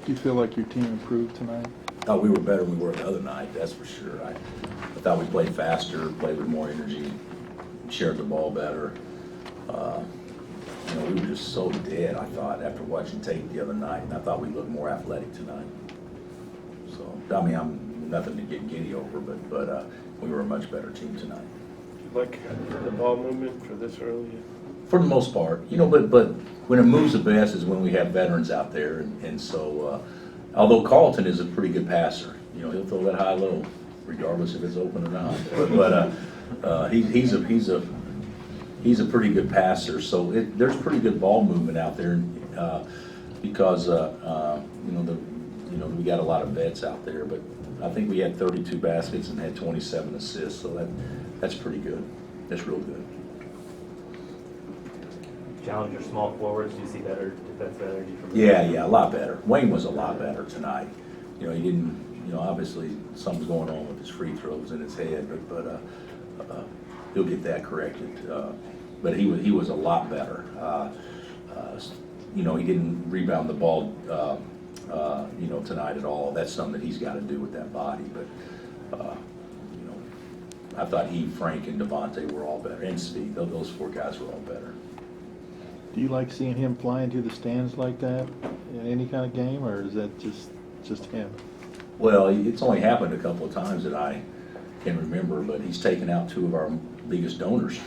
Do you feel like your team improved tonight? Oh, we were better than we were the other night, that's for sure. I thought we played faster, played with more energy, shared the ball better. You know, we were just so dead, I thought, after watching tape the other night, and I thought we looked more athletic tonight. So, I mean, I'm nothing to get giddy over, but we were a much better team tonight. Like the ball movement for this early? For the most part, you know, but when it moves the best is when we have veterans out there, and so, although Carlton is a pretty good passer, you know, he'll throw that high low, regardless if it's open or not. But he's a pretty good passer, so there's pretty good ball movement out there, because you know we got a lot of vets out there, but I think we had 32 baskets and had 27 assists, so that's pretty good. That's real good. Challenge your small forwards. Do you see better defensive energy from them? Yeah, a lot better. Wayne was a lot better tonight. You know, he didn't, you know, obviously something's going on with his free throws in his head, but he'll get that corrected. But he was a lot better. You know, he didn't rebound the ball, you know, tonight at all. That's something that he's got to do with that body. But, you know, I thought Frank, and Devontae were all better, and Steve. Those four guys were all better. Do you like seeing him fly into the stands like that in any kind of game, or is that just him? Well, it's only happened a couple of times that I can remember, but he's taken out two of our biggest donors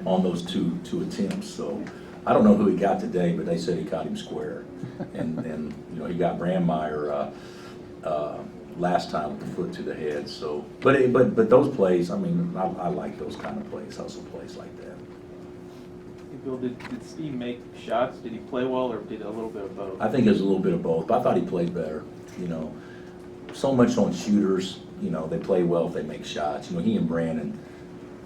on those two attempts. So I don't know who he got today, but they said he caught him square. And you know, he got Brandmeier last time with the foot to the head. So, but those plays, I mean, I like those kind of plays, hustle plays like that. Bill, did Steve make shots? Did he play well, or did a little bit of both? I think it was a little bit of both, but I thought he played better. You know, so much on shooters. You know, they play well if they make shots. You know, he and Brandon,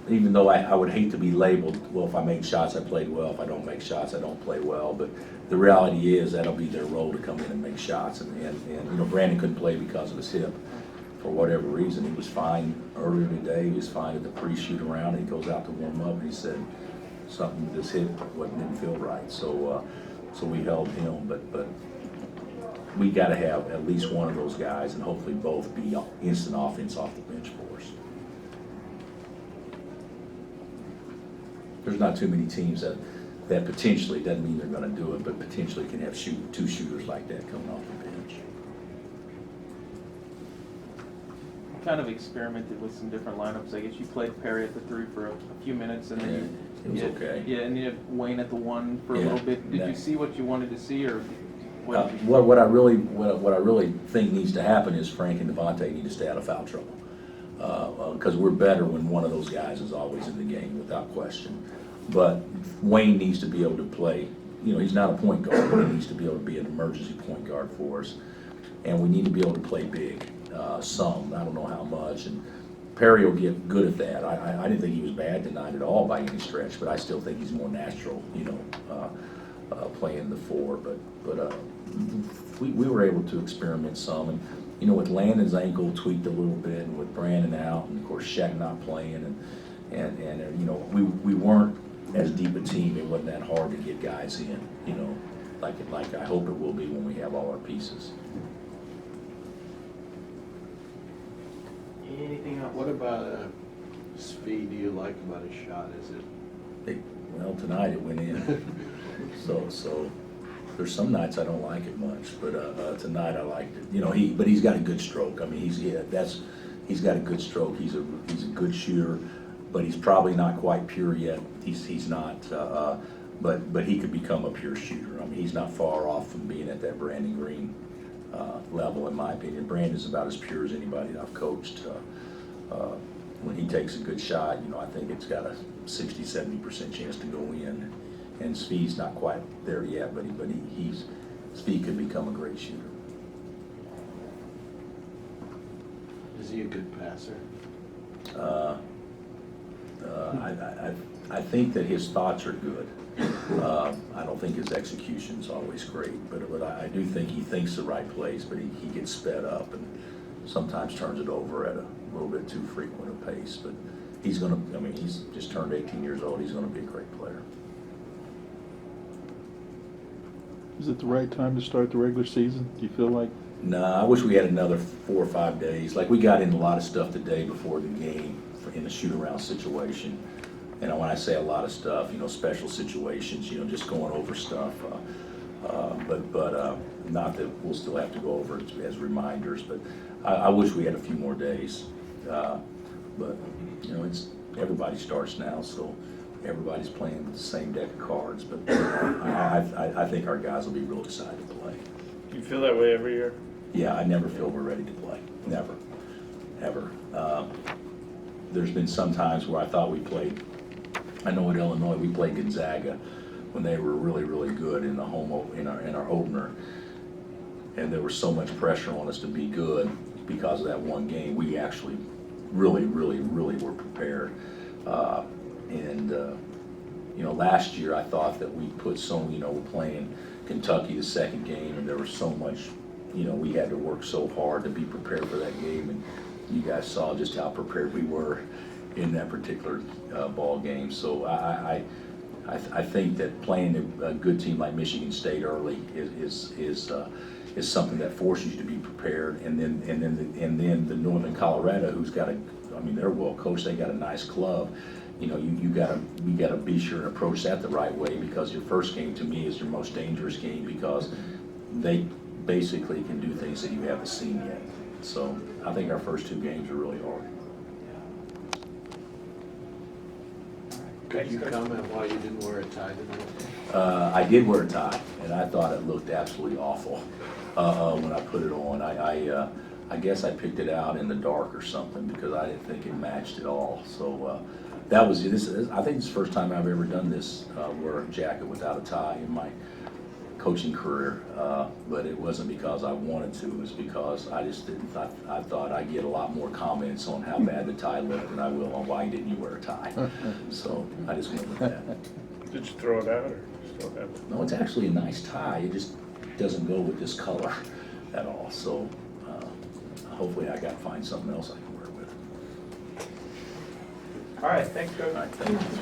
even though I would hate to be labeled, well, if I make shots, I played well. If I don't make shots, I don't play well. But the reality is that'll be their role to come in and make shots. And you know, Brandon couldn't play because of his hip for whatever reason. He was fine earlier today. He was fine at the pre-shoot around. He goes out to warm up, and he said something with his hip didn't feel right. So we held him, but we got to have at least one of those guys, and hopefully both be instant offense off the bench for us. There's not too many teams that potentially, doesn't mean they're going to do it, but potentially can have two shooters like that coming off the bench. Kind of experimented with some different lineups. I guess you played Perry at the 3 for a few minutes, and then It was okay. Yeah, and you had Wayne at the 1 for a Yeah, little bit. Did you that- see what you wanted to see, or what? What I really think needs to happen is Frank and Devontae need to stay out of foul trouble, because we're better when one of those guys is always in the game, without question. But Wayne needs to be able to play. You know, he's not a point guard, but he needs to be able to be an emergency point guard for us, and we need to be able to play big. Some, I don't know how much, and Perry will get good at that. I didn't think he was bad tonight at all by any stretch, but I still think he's more natural, you know, playing the 4. But we were able to experiment some, and you know, with Landon's ankle tweaked a little bit, and with Brandon out, and of course Shaq not playing, and you know, we weren't as deep a team. It wasn't that hard to get guys in, you know, like I hope it will be when we have all our pieces. Anything else? What about speed do you like about his shot? Is it? Well, tonight it went in. So there's some nights I don't like it much, but tonight I liked it. You know, he's got a good stroke. I mean, he's got a good stroke. He's a good shooter, but he's probably not quite pure yet. He's not, but he could become a pure shooter. I mean, he's not far off from being at that Brandon Green level, in my opinion. Brandon's about as pure as anybody that I've coached. When he takes a good shot, you know, I think it's got a 60-70% chance to go in. And Speed's not quite there yet, but Speed could become a great shooter. Is he a good passer? I think that his thoughts are good. I don't think his execution's always great, but I do think he thinks the right plays, but he gets sped up and sometimes turns it over at a little bit too frequent a pace. But he's just turned 18 years old. He's going to be a great player. Is it the right time to start the regular season? Do you feel like? Nah, I wish we had another 4 or 5 days. Like, we got in a lot of stuff the day before the game in the shoot-around situation. And when I say a lot of stuff, special situations, just going over stuff. But not that we'll still have to go over it as reminders, but I wish we had a few more days. But, everybody starts now, so everybody's playing with the same deck of cards. But I think our guys will be real excited to play. You feel that way every year? Yeah, I never feel we're ready to play, never, ever. There's been some times where I thought we played, I know at Illinois, we played Gonzaga when they were really, really good in the in our opener. And there was so much pressure on us to be good because of that one game. We actually really, really, really were prepared. Last year I thought that we put we're playing Kentucky the second game, and there was so much, we had to work so hard to be prepared for that game, and you guys saw just how prepared we were in that particular ball game. So I think that playing a good team like Michigan State early is something that forces you to be prepared, and then the Northern Colorado, who's got they're well coached, they got a nice club. We gotta be sure and approach that the right way, because your first game to me is your most dangerous game, because they basically can do things that you haven't seen yet. So I think our first 2 games are really hard. Could you comment why you didn't wear a tie tonight? I did wear a tie, and I thought it looked absolutely awful when I put it on. I guess I picked it out in the dark or something, because I didn't think it matched at all. So I think it's the first time I've ever done this, wear a jacket without a tie in my coaching career. But it wasn't because I wanted to, it was because I just didn't. I thought I'd get a lot more comments on how bad the tie looked than I will on why didn't you wear a tie. So I just went with that. Did you throw it out or still have it? No, it's actually a nice tie. It just doesn't go with this color at all. So hopefully I find something else I can wear with. All right, thanks, Coach. All right, thank you.